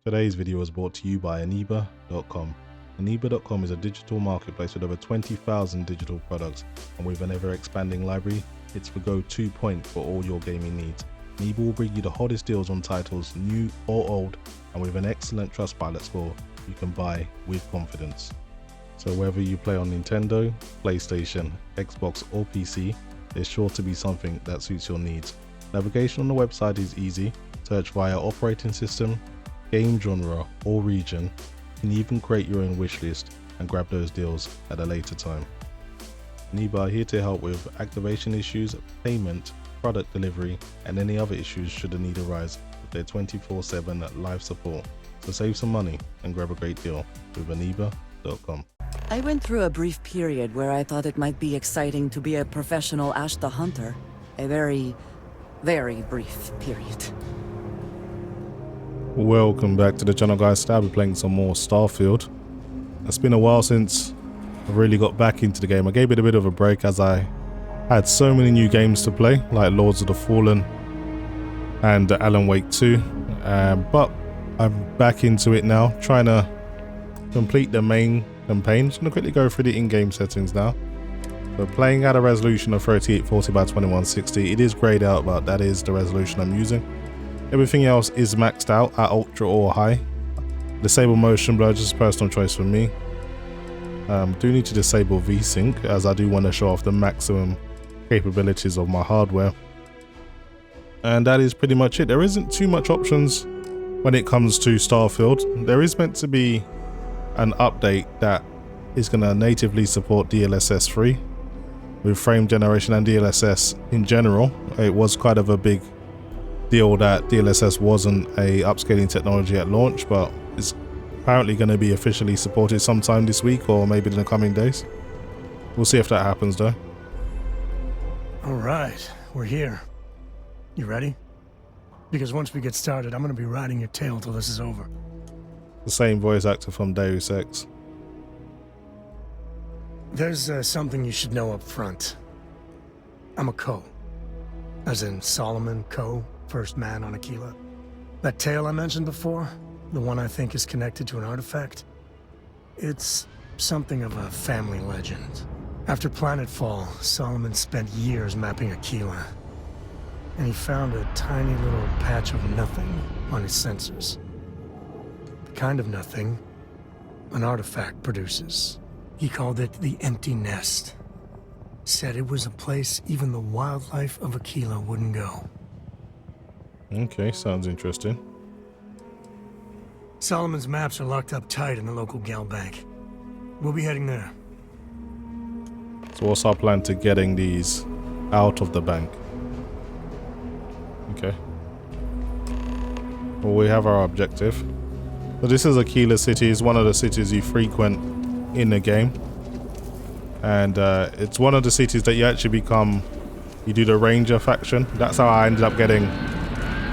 Today's video was brought to you by Aniba.com. Aniba.com is a digital marketplace with over 20,000 digital products, and with an ever-expanding library, it's the go-to point for all your gaming needs. Aniba will bring you the hottest deals on titles, new or old, and with an excellent Trustpilot score, you can buy with confidence. So whether you play on Nintendo, PlayStation, Xbox or PC, there's sure to be something that suits your needs. Navigation on the website is easy. Search via operating system, game genre or region. You can even create your own wish list and grab those deals at a later time. Aniba are here to help with activation issues, payment, product delivery and any other issues should the need arise with their 24/7 live support. So save some money and grab a great deal with Aniba.com. I went through a brief period where I thought it might be exciting to be a professional Ash the Hunter. A very, very brief period. Welcome back to the channel, guys. Today I'll be playing some more Starfield. It's been a while since I really got back into the game. I gave it a bit of a break as I had so many new games to play, like Lords of the Fallen and Alan Wake 2. But I'm back into it now, trying to complete the main campaign. Just going to quickly go through the in-game settings now. So playing at a resolution of 3840 by 2160. It is grayed out, but that is the resolution I'm using. Everything else is maxed out at ultra or high. Disable motion blur, just a personal choice for me. Do need to disable VSync as I do want to show off the maximum capabilities of my hardware. And that is pretty much it. There isn't too much options when it comes to Starfield. There is meant to be an update that is going to natively support DLSS 3 with frame generation and DLSS in general. It was kind of a big deal that DLSS wasn't a upscaling technology at launch, but it's apparently going to be officially supported sometime this week or maybe in the coming days. We'll see if that happens though. All right, we're here. You ready? Because once we get started, I'm going to be riding your tail till this is over. The same voice actor from Deus Ex. There's something you should know up front. I'm a Co. As in Solomon Co, first man on Aquila. That tale I mentioned before, the one I think is connected to an artifact, it's something of a family legend. After Planetfall, Solomon spent years mapping Aquila, and he found a tiny little patch of nothing on his sensors. The kind of nothing an artifact produces. He called it the Empty Nest. Said it was a place even the wildlife of Aquila wouldn't go. Okay, sounds interesting. Solomon's maps are locked up tight in the local gal bank. We'll be heading there. So what's our plan to getting these out of the bank? Okay. Well, we have our objective. So this is Aquila City. It's one of the cities you frequent in the game. And it's one of the cities that you actually become, you do the Ranger faction. That's how I ended up getting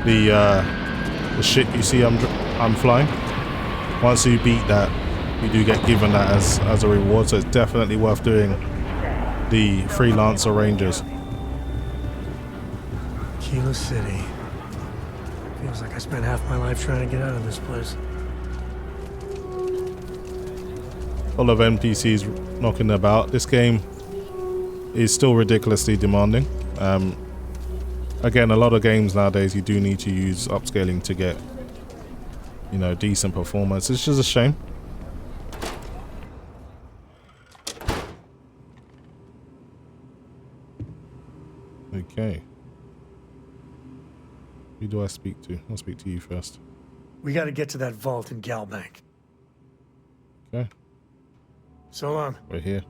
the ship you see I'm flying. Once you beat that, you do get given that as a reward, so it's definitely worth doing the Freelancer Rangers. Aquila City. Feels like I spent half my life trying to get out of this place. Full of NPCs knocking about. This game is still ridiculously demanding. Again, a lot of games nowadays you do need to use upscaling to get, you know, decent performance. It's just a shame. Okay. Who do I speak to? I'll speak to you first. We gotta get to that vault in Galbank. Okay. So long. We're here.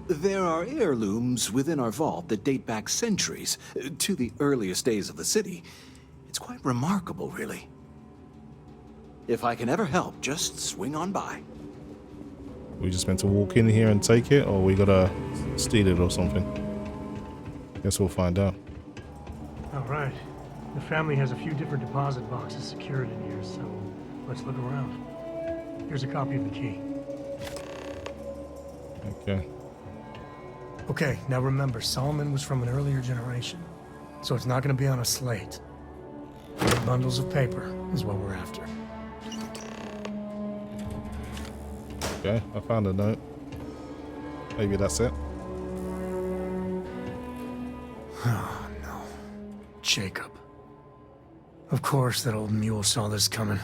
There are heirlooms within our vault that date back centuries, to the earliest days of the city. It's quite remarkable, really. If I can ever help, just swing on by. We just meant to walk in here and take it, or we gotta steal it or something? Guess we'll find out. All right. The family has a few different deposit boxes secured in here, so let's look around. Here's a copy of the key. Okay. Okay, now remember, Solomon was from an earlier generation, so it's not going to be on a slate. Bundles of paper. is what we're after. Okay, I found a note. Maybe that's it. Oh, no. Jacob. Of course that old mule saw this coming.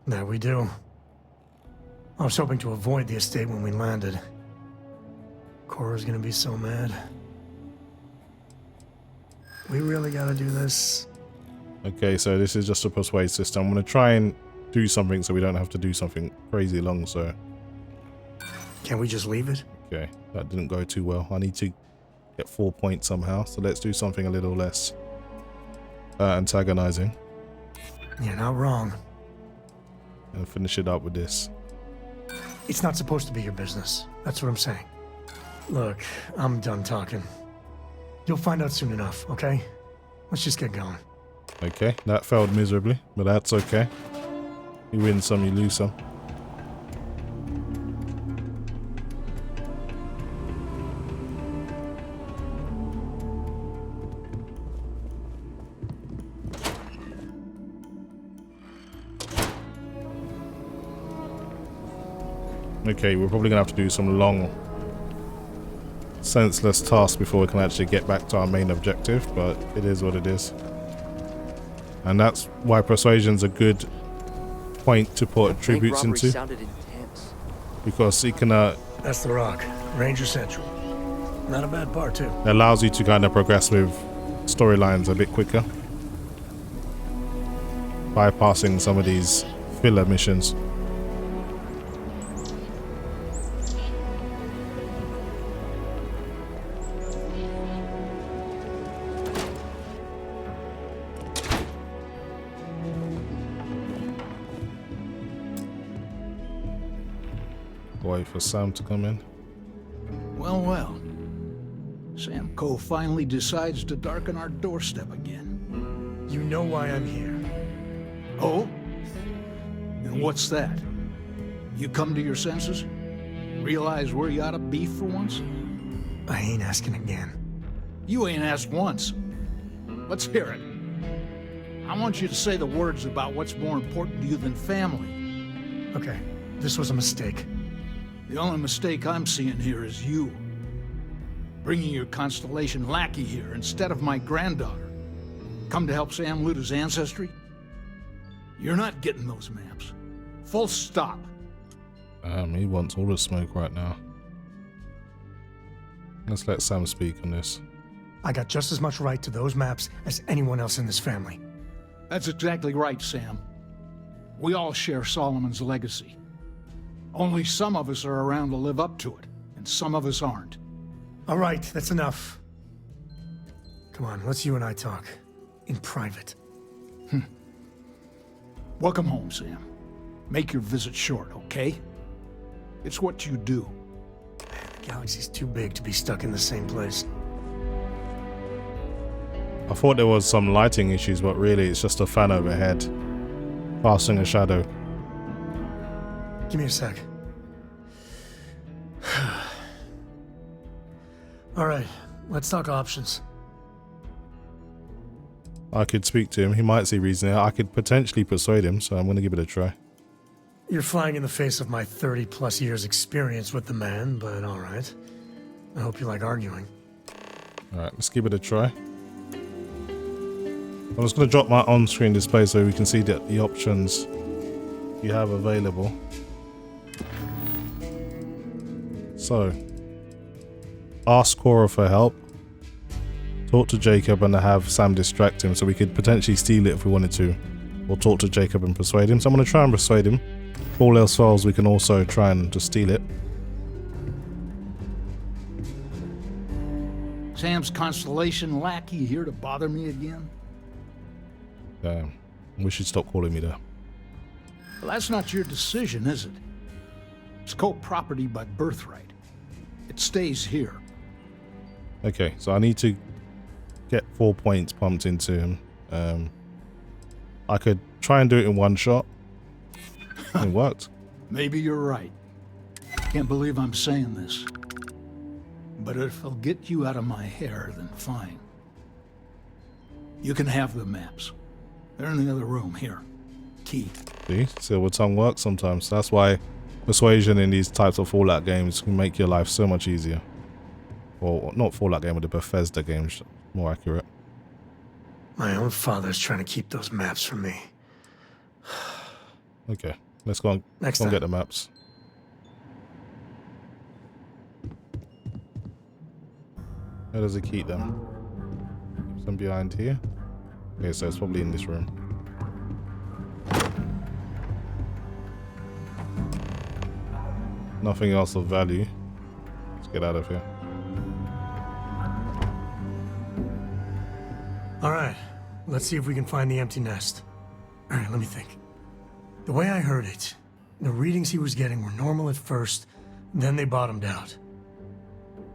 There we do. I was hoping to avoid the estate when we landed. Cora's gonna be so mad. We really gotta do this. Okay, so this is just a persuade system. I'm gonna try and do something so we don't have to do something crazy long, so... Can we just leave it? Okay, that didn't go too well. I need to get 4 points somehow, so let's do something a little less antagonizing. You're not wrong. And finish it up with this. It's not supposed to be your business. That's what I'm saying. Look, I'm done talking. You'll find out soon enough, okay? Let's just get going. Okay, that failed miserably, but that's okay. You win some, you lose some. Okay, we're probably gonna have to do some long, senseless tasks before we can actually get back to our main objective, but it is what it is. And that's why persuasion's a good point to put tributes into, because it can That's the Rock, Ranger Central. Not a bad part too. it allows you to kind of progress with storylines a bit quicker, bypassing some of these filler missions. Wait for Sam to come in. Well, well. Sam Coe finally decides to darken our doorstep again. You know why I'm here. Oh? And what's that? You come to your senses? Realize where you ought to be for once? I ain't asking again. You ain't asked once. Let's hear it. I want you to say the words about what's more important to you than family. Okay, this was a mistake. The only mistake I'm seeing here is you. Bringing your Constellation lackey here instead of my granddaughter. Come to help Sam loot his ancestry? You're not getting those maps. Full stop. He wants all the smoke right now. Let's let Sam speak on this. I got just as much right to those maps as anyone else in this family. That's exactly right, Sam. We all share Solomon's legacy. Only some of us are around to live up to it, and some of us aren't. All right, that's enough. Come on, let's you and I talk. In private. Welcome home, Sam. Make your visit short, okay? It's what you do. The galaxy's too big to be stuck in the same place. I thought there was some lighting issues, but really it's just a fan overhead casting a shadow. Give me a sec. All right, let's talk options. I could speak to him. He might see reason there. I could potentially persuade him, so I'm going to give it a try. You're flying in the face of my 30+ years experience with the man, but all right. I hope you like arguing. All right, let's give it a try. I'm just going to drop my on-screen display so we can see the options you have available. So, ask Cora for help, talk to Jacob and have Sam distract him so we could potentially steal it if we wanted to, or talk to Jacob and persuade him. So I'm going to try and persuade him. If all else fails, we can also try and just steal it. Sam's Constellation lackey here to bother me again? We should stop calling me that. Well, that's not your decision, is it? It's co-property by birthright. It stays here. Okay, so I need to get 4 points pumped into him. I could try and do it in one shot. It worked. Maybe you're right. Can't believe I'm saying this. But if it'll get you out of my hair, then fine. You can have the maps. They're in the other room. Here. Key. See, silver tongue works sometimes. That's why persuasion in these types of Fallout games can make your life so much easier. Or not Fallout game, but the Bethesda games, more accurate. My own father's trying to keep those maps from me. Okay, let's go and get the maps. Where does it keep them? Some behind here. Okay, so it's probably in this room. Nothing else of value. Let's get out of here. All right, let's see if we can find the empty nest. All right, let me think. The way I heard it, the readings he was getting were normal at first, then they bottomed out.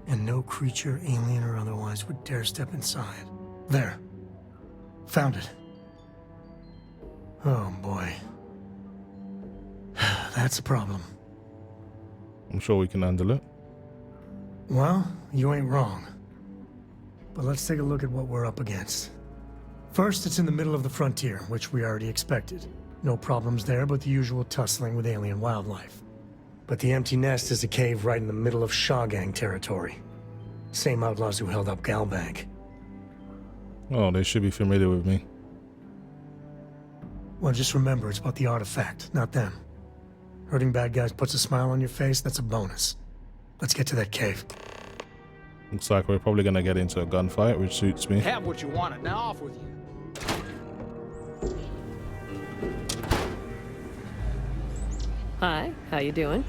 And no creature, alien or otherwise, would dare step inside. There. Found it. Oh boy. That's a problem. I'm sure we can handle it. Well, you ain't wrong. But let's take a look at what we're up against. First, it's in the middle of the frontier, which we already expected. No problems there, but the usual tussling with alien wildlife. But the empty nest is a cave right in the middle of Shawgang territory. Same outlaws who held up Galbank. Oh, they should be familiar with me. Well, just remember, it's about the artifact, not them. Hurting bad guys puts a smile on your face, that's a bonus. Let's get to that cave. Looks like we're probably gonna get into a gunfight, which suits me. Have what you wanted. Now off with you. Hi, how you doing?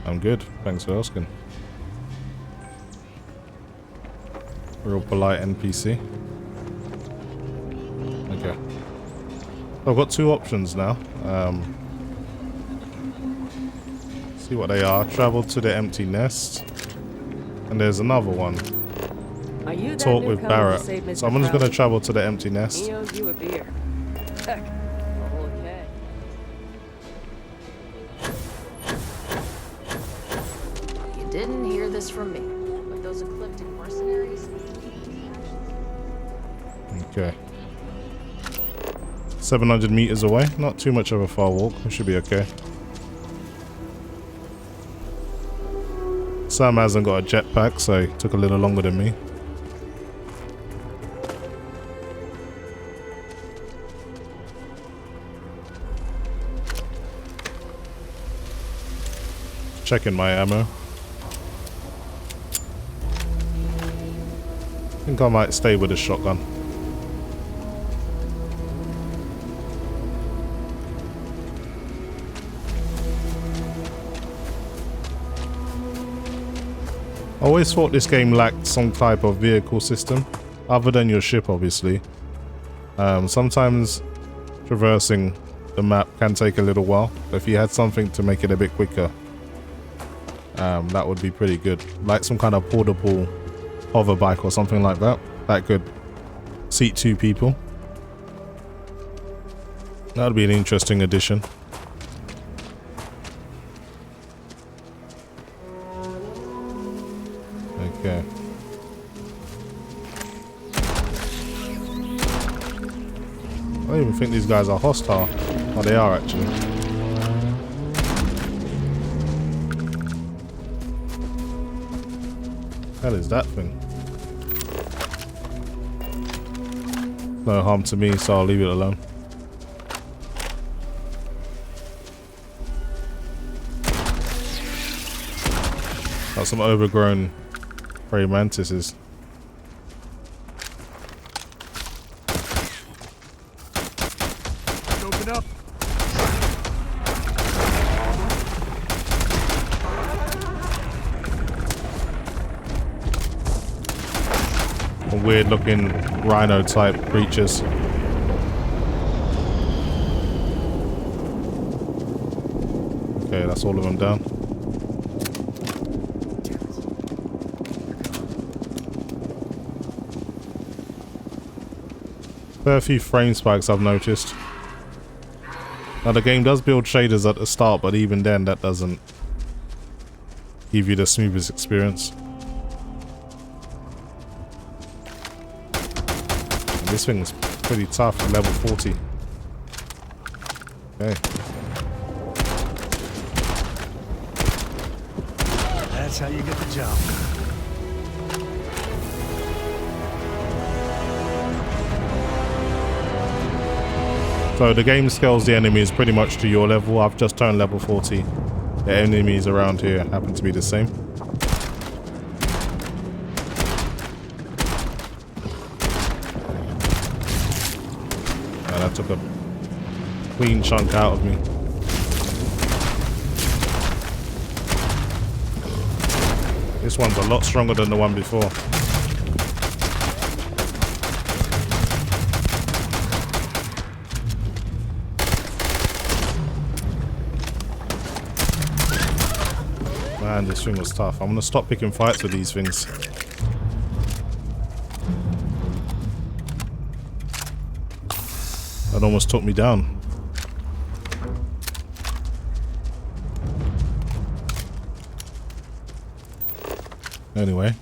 I'm good, thanks for asking. Real polite NPC. Okay. I've got two options now. See what they are. Travel to the empty nest. And there's another one. Are you that Talk with newcomer Barrett. who saved Mr. So I'm just going to Crowley? travel to the empty nest. He owes you a beer. Heck, okay. You didn't hear this from me, but those ecliptic mercenaries... Okay. 700 meters away. Not too much of a far walk. We should be okay. Sam hasn't got a jetpack, so it took a little longer than me. Checking my ammo. I think I might stay with the shotgun. I always thought this game lacked some type of vehicle system, other than your ship obviously. Sometimes traversing the map can take a little while, but if you had something to make it a bit quicker, that would be pretty good. Like some kind of portable hover bike or something like that, that could seat 2 people. That would be an interesting addition. Okay. I don't even think these guys are hostile. Oh, they are actually. Hell is that thing? No harm to me, so I'll leave it alone. Got some overgrown prey mantises. Open up. Weird looking rhino type creatures. Okay, that's all of them down. Fair few frame spikes I've noticed. Now the game does build shaders at the start, but even then that doesn't give you the smoothest experience. And this thing's pretty tough at level 40. Okay. That's how you get the job. So the game scales the enemies pretty much to your level. I've just turned level 40. The enemies around here happen to be the same. And that took a clean chunk out of me. This one's a lot stronger than the one before. Man, this thing was tough. I'm gonna stop picking fights with these things. That almost took me down. Anyway,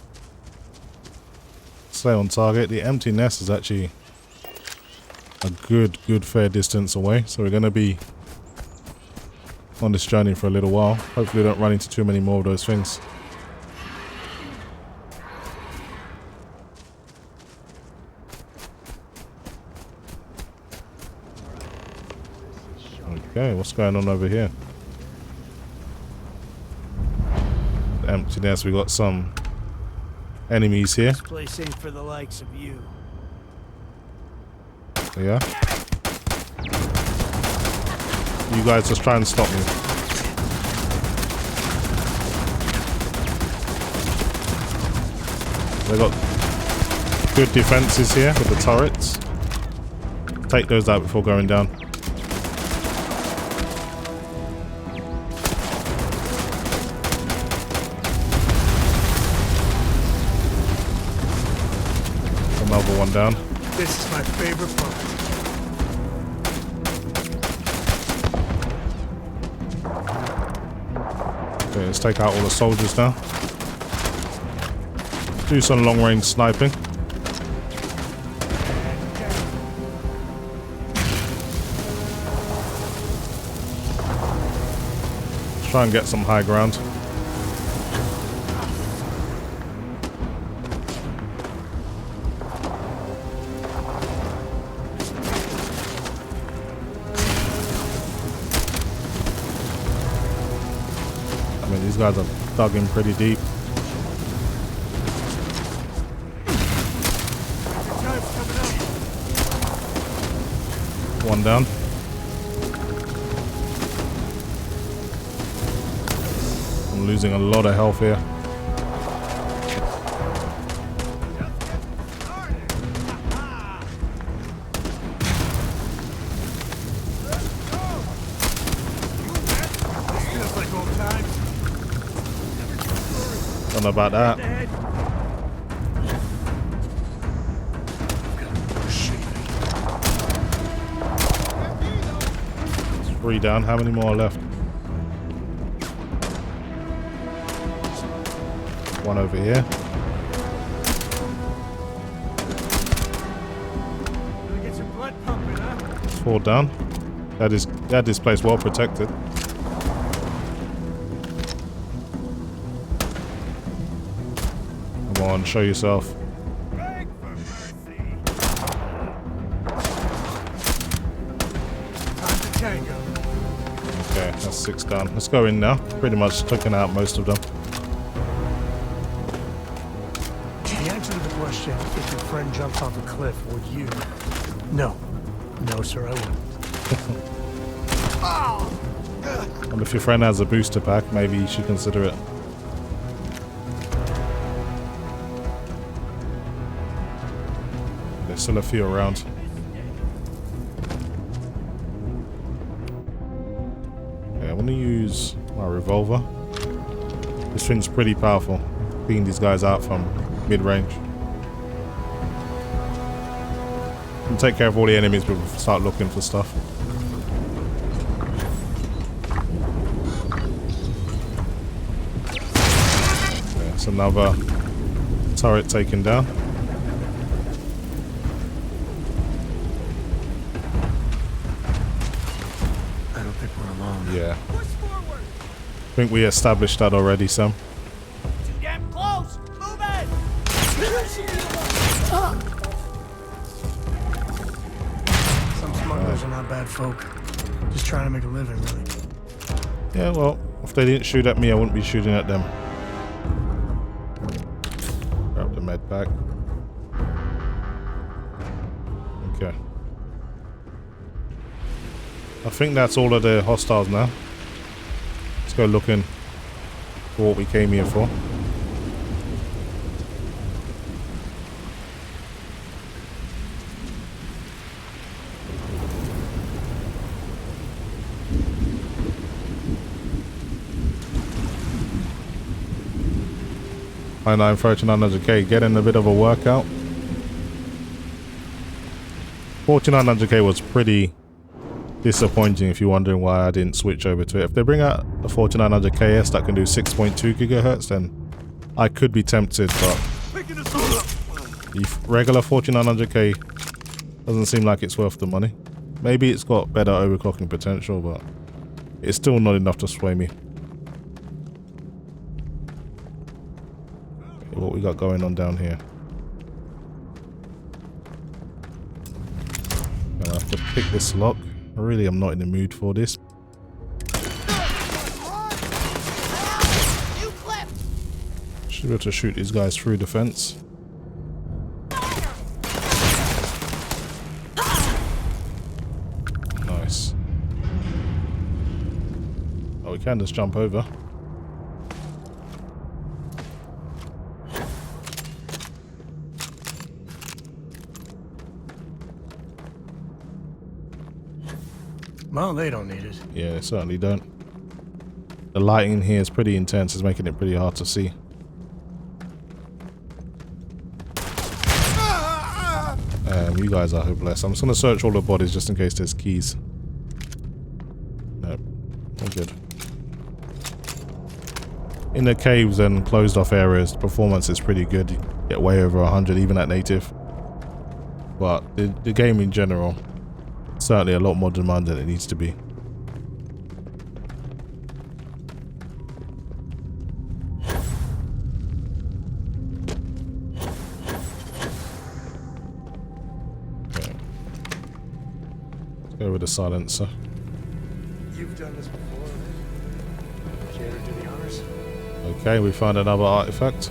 stay on target. The empty nest is actually a good fair distance away, so we're gonna be on this journey for a little while. Hopefully we don't run into too many more of those things. Okay, what's going on over here? Emptiness, we got some enemies here. This place ain't for the likes of you. Yeah. You guys just try and stop me. They got good defenses here with the turrets. Take those out before going down. Another one down. This is my favorite part. Okay, let's take out all the soldiers now. Do some long-range sniping. Let's try and get some high ground. These guys are dug in pretty deep. One down. I'm losing a lot of health here. Don't know about that. It's 3 down. How many more are left? One over here. It's 4 down. That is this place well protected. Come on, show yourself. Okay, that's 6 down. Let's go in now. Pretty much taken out most of them. The answer to the question, if your friend jumped off a cliff, would you? No. No, sir, I wouldn't. And if your friend has a booster pack, maybe you should consider it. There's still a few around. Okay, I want to use my revolver. This thing's pretty powerful. Beating these guys out from mid-range. And take care of all the enemies before we start looking for stuff. There's another turret taken down. zone. Yeah. I think we established that already, Sam. Too damn close! Move it! Some smugglers are not bad folk. Just trying to make a living, really. Yeah, well, if they didn't shoot at me, I wouldn't be shooting at them. Grab the med pack. Okay. I think that's all of the hostiles now. Let's go looking for what we came here for. i9 3900K, getting a bit of a workout. 4900K was pretty disappointing if you're wondering why I didn't switch over to it. If they bring out a 4900KS that can do 6.2 gigahertz, then I could be tempted, but the regular 4900K doesn't seem like it's worth the money. Maybe it's got better overclocking potential, but it's still not enough to sway me. What we got going on down here? I have to pick this lock. I really am not in the mood for this. Should be able to shoot these guys through the fence. Nice. Oh, we can just jump over. Well, they don't need it. Yeah, they certainly don't. The lighting here is pretty intense. It's making it pretty hard to see. You guys are hopeless. I'm just going to search all the bodies just in case there's keys. Nope. All good. In the caves and closed off areas, the performance is pretty good. You get way over 100 even at native. But the game in general, certainly a lot more demand than it needs to be. Okay. Let's go with the silencer. You've done this before, right? Care to do the honors? Okay, we found another artifact.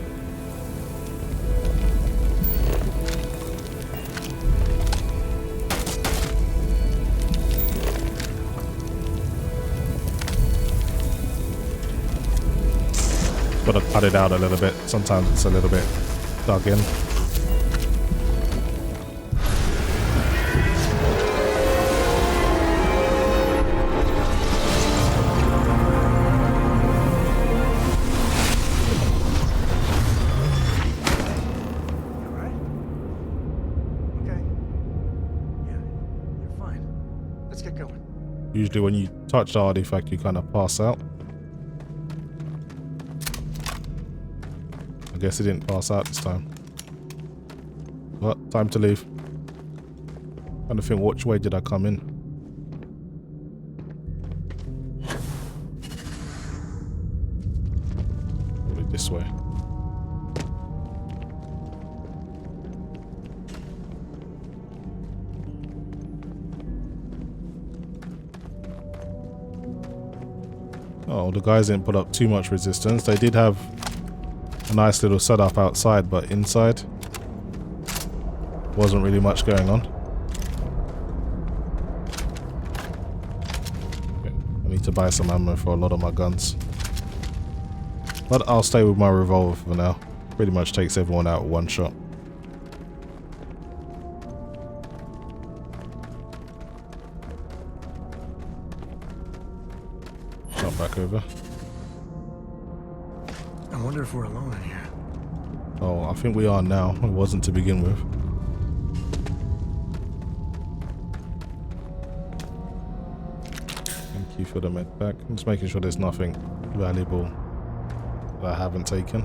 Gotta cut it out a little bit. Sometimes it's a little bit dug in. Usually when you touch the artifact, you kind of pass out. I guess it didn't pass out this time. But time to leave. Trying to think, which way did I come in? Probably this way. Oh, the guys didn't put up too much resistance. They did have a nice little setup outside, but inside wasn't really much going on. Okay, I need to buy some ammo for a lot of my guns. But I'll stay with my revolver for now. Pretty much takes everyone out with one shot. Back over. I wonder if we're alone in here. Oh, I think we are now. It wasn't to begin with. Thank you for the med pack. I'm just making sure there's nothing valuable that I haven't taken.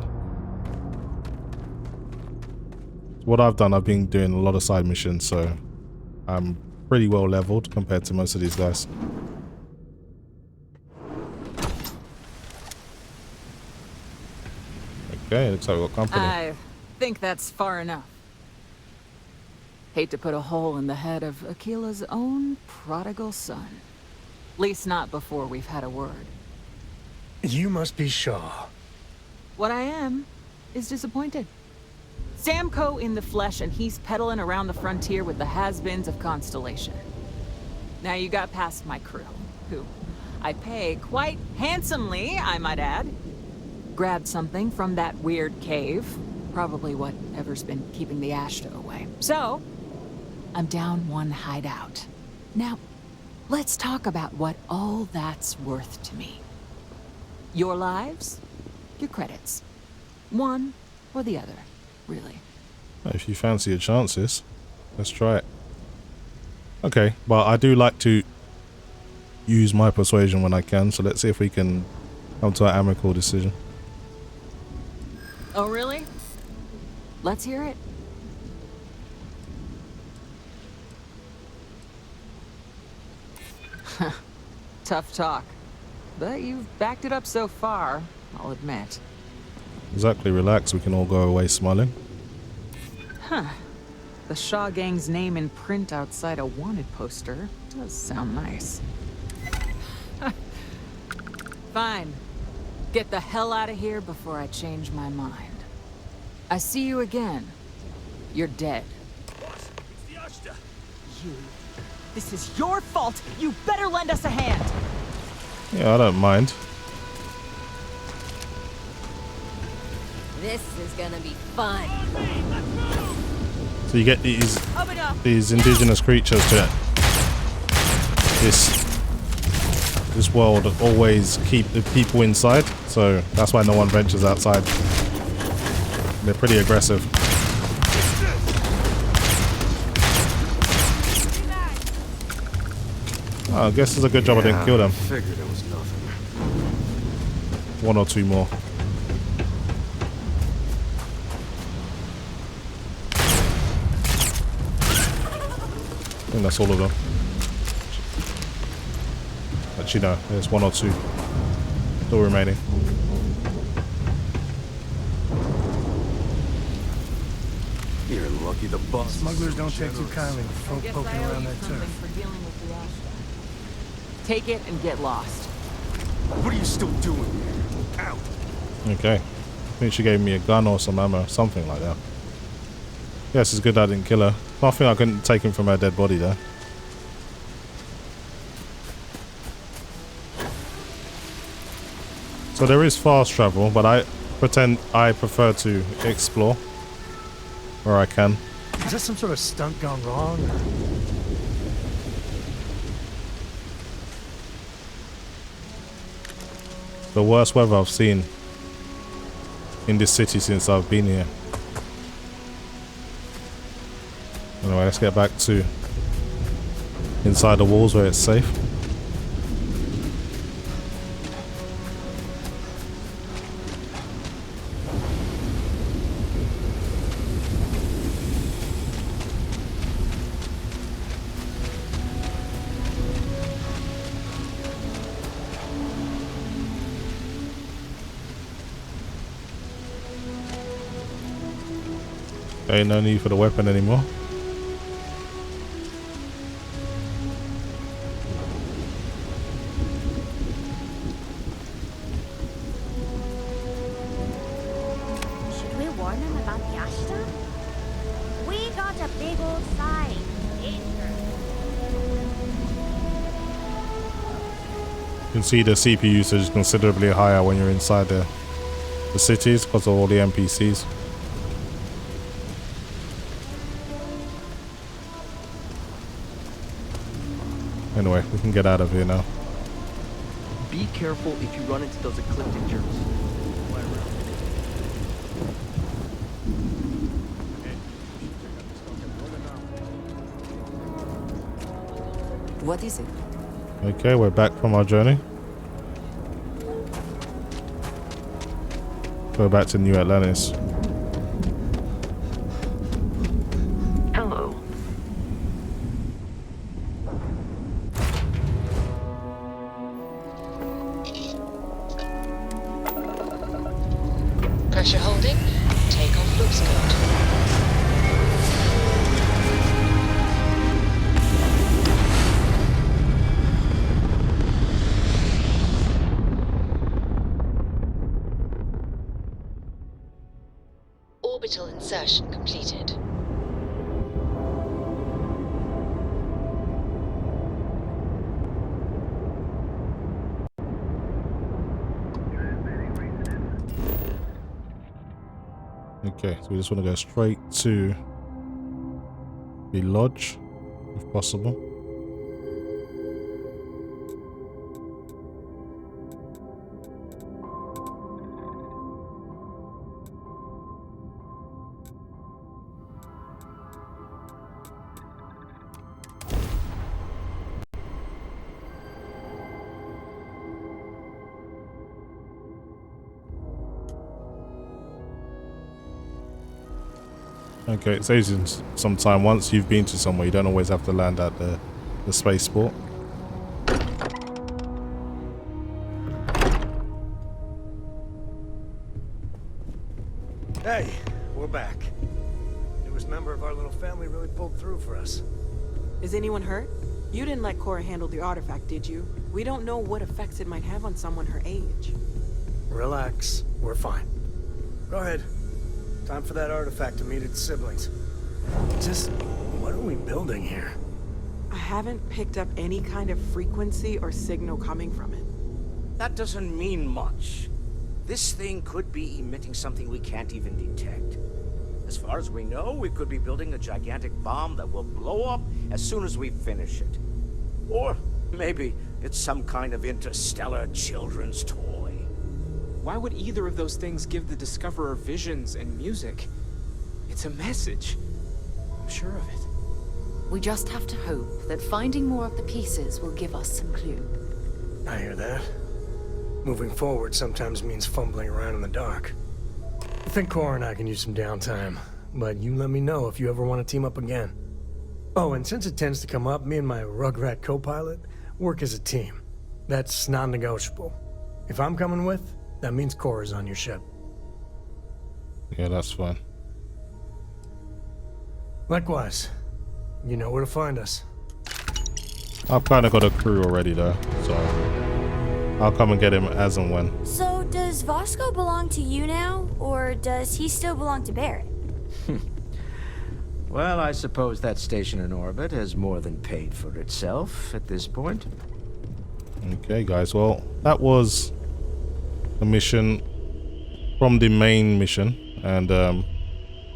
What I've done, I've been doing a lot of side missions, so I'm pretty well leveled compared to most of these guys. Okay, looks like we've got company. I think that's far enough. Hate to put a hole in the head of Akila's own prodigal son. At least not before we've had a word. You must be Shaw. What I am is disappointed. Samco in the flesh, and he's peddling around the frontier with the has-beens of Constellation. Now you got past my crew, who I pay quite handsomely, I might add. Grabbed something from that weird cave. Probably whatever's been keeping the Ashta away. So, I'm down one hideout. Now, let's talk about what all that's worth to me. Your lives, your credits. One or the other, really. If you fancy your chances, let's try it. Okay, but I do like to use my persuasion when I can, so let's see if we can come to an amicable decision. Oh, really? Let's hear it. Tough talk. But you've backed it up so far, I'll admit. Exactly, relax, we can all go away smiling. Huh. The Shaw Gang's name in print outside a wanted poster does sound nice. Fine. Get the hell out of here before I change my mind. I see you again. You're dead. You. This is your fault. You better lend us a hand. Yeah, I don't mind. This is gonna be fun. So you get these indigenous creatures to this world always keep the people inside, so that's why no one ventures outside. They're pretty aggressive. Oh, I guess it's a good job I didn't kill them. Figured it was nothing. One or two more. I think that's all of them. Actually no, there's one or two still remaining. You're lucky the boss. Smugglers don't take too kindly to folk Guess poking I owe around you that something turf. for dealing with the Ashta. Take it and get lost. What are you still doing here? Out. Okay. I think she gave me a gun or some ammo, something like that. Yes, it's good I didn't kill her. Nothing I couldn't take him from her dead body though. So there is fast travel, but I prefer to explore where I can. Is that some sort of stunt gone wrong? Or? The worst weather I've seen in this city since I've been here. Anyway, let's get back to inside the walls where it's safe. Okay, no need for the weapon anymore. Should we warn them about the Ashta? We got a big old sign. Danger. You can see the CPU usage is considerably higher when you're inside the cities because of all the NPCs. Anyway, we can get out of here now. Be careful if you run into those ecliptic jerks. What is it? Okay, we're back from our journey. Go back to New Atlantis. Hello. Pressure holding. Takeoff looks good. Orbital insertion completed. Okay, so we just want to go straight to the lodge, if possible. Okay, it saves you some time. Once you've been to somewhere, you don't always have to land at the spaceport. Hey, we're back. Newest member of our little family really pulled through for us. Is anyone hurt? You didn't let Cora handle the artifact, did you? We don't know what effects it might have on someone her age. Relax, we're fine. Go ahead. Time for that artifact to meet its siblings. Just, what are we building here? I haven't picked up any kind of frequency or signal coming from it. That doesn't mean much. This thing could be emitting something we can't even detect. As far as we know, we could be building a gigantic bomb that will blow up as soon as we finish it. Or maybe it's some kind of interstellar children's toy. Why would either of those things give the Discoverer visions and music? It's a message. I'm sure of it. We just have to hope that finding more of the pieces will give us some clue. I hear that. Moving forward sometimes means fumbling around in the dark. I think Cora and I can use some downtime, but you let me know if you ever want to team up again. Oh, and since it tends to come up, me and my Rugrat co-pilot work as a team. That's non-negotiable. If I'm coming with, that means Cora's on your ship. Yeah, that's fine. Likewise. You know where to find us. I've kind of got a crew already though, so I'll come and get him as and when. So, does Vasco belong to you now, or does he still belong to Barrett? Well, I suppose that station in orbit has more than paid for itself at this point. Okay, guys, well, that was a mission from the main mission, and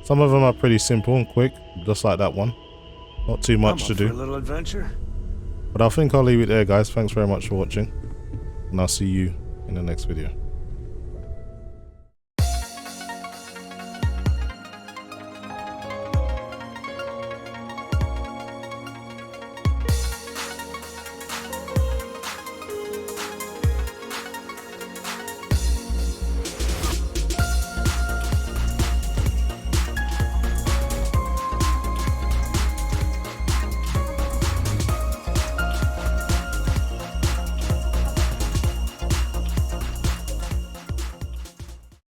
some of them are pretty simple and quick, just like that one. Not too much to do. For a little adventure. But I think I'll leave it there, guys. Thanks very much for watching, and I'll see you in the next video.